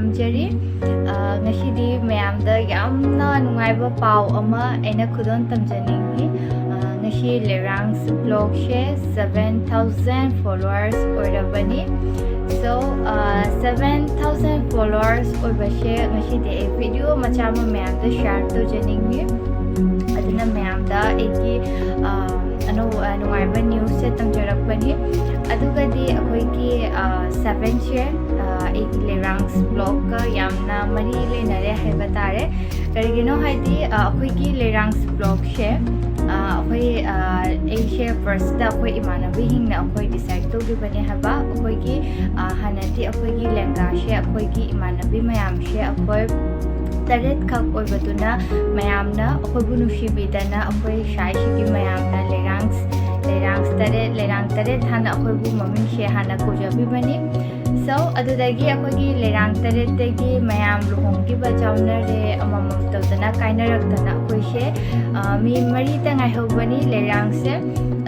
tamjari ngashidi mayamda yamna nungaiba pau ama aina khudon tamjaningi ngashi Lerangs blog she 7,000 followers oirabani so 7,000 followers oibashe ngashidi a video machama mayamda share to janingi aduna mayamda eki ano nungaiba news se tamjarakpani adugadi akoiki 7 share एक Lerangs blog का यामना मरी ले नरे है बता रहे करेगिनो है दी अखोई की Lerangs blog शे अखोई एशे फर्स्ट दा अखोई इमानबी हिंग ना अखोई डिसाइड तो भी बने है बा अखोई की हनती अखोई की लेंगा शे अखोई की इमानबी मयाम शे अखोई तरेत खक ओय बतुना मयामना अखोई बुनुशी बिदना अखोई शायशी की मयामना Lerangs तरेत थाना अखोई बु ममिंग शे हाना कोजाबी बने so adudagi akogi Lerang taretegi mayam luhongki ba chaunare amamam tawdana kainaraktana akoise mi mari tangai hobani Lerang se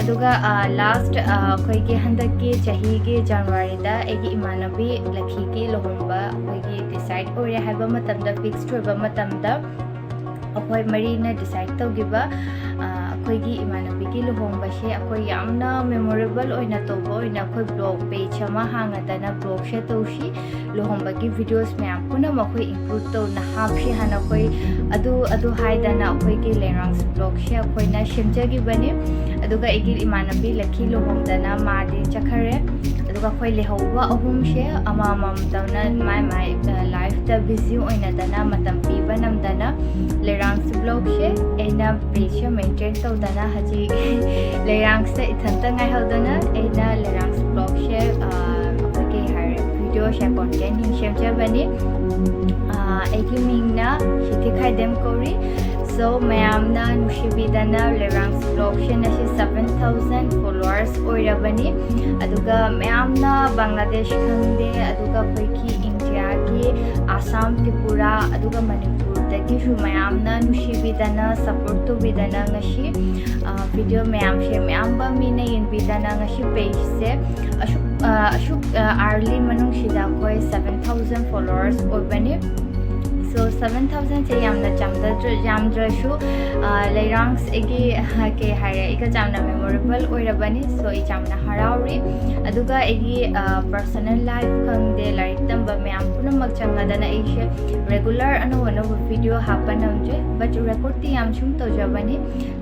aduga last akoigi handaki chahi ge January da egi imanabi lakhi ki lohomba akoigi decide ore haiba matamda fixed hoba matamda akoi mari na decide tawgiba akoigi imanabi ki lohomba she akoi yamna memorable oina toba oina akoi blog page ama hangadana blog she tawshi lohomba ki videos mayam puna makoi include to na hapshi hana koi adu haidana akoi ki Lerangs blog she akoi na shimjagi bane aduga egi imanabi lakhi lohomdana madi chakhare aduga koi lehoba ahum she amamam tawna my life ta busy oina dana matam pi banamdana Lerangs blog she ena page maintain tawdana haji Lerangs se ithanta ngai hodana ena Lerangs blog she okay hare video she content hin share bani egi mingna shiti khaidem kori so mayamna nushibidana Lerangs blog she na 7,000 followers oirabani aduga mayamna Bangladesh khangde aduga khoiki India ki Assam Tripura aduga Manipur dagi shu mayamna nushibidana support to bidana ngashi video mayam she mayamba mina yin bidana ngashi page se ashuk early manung shida koi 7,000 followers orbani so 7,000 se yamna jamdra shu Lerangs egi ke hare ega jamna memorable oirabani so I jamna harauri aduga egi personal life khangde larik tamba mayam punamak changadana ishe regular ano video happen amje but record ti yam chum to jabani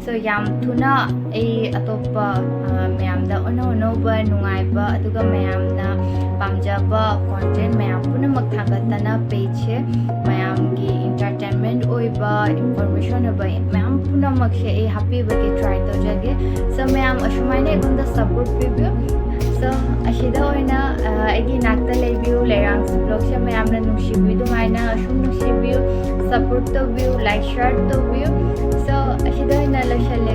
so yam thuna ei atopa mayam da ono ba nungai ba aduga mayam na pamjaba content mayam punamak thagatana page mayam gi entertainment oiba information ba mayam punamak she ei happy ba ke try to jage so mayam ashumaine gunda support pibu so ashida oina egi nakta lebiu Lerangs blog she mayam na nungsibi dumaina ashum nungsibi support to view like share to view so ashida oina la shalle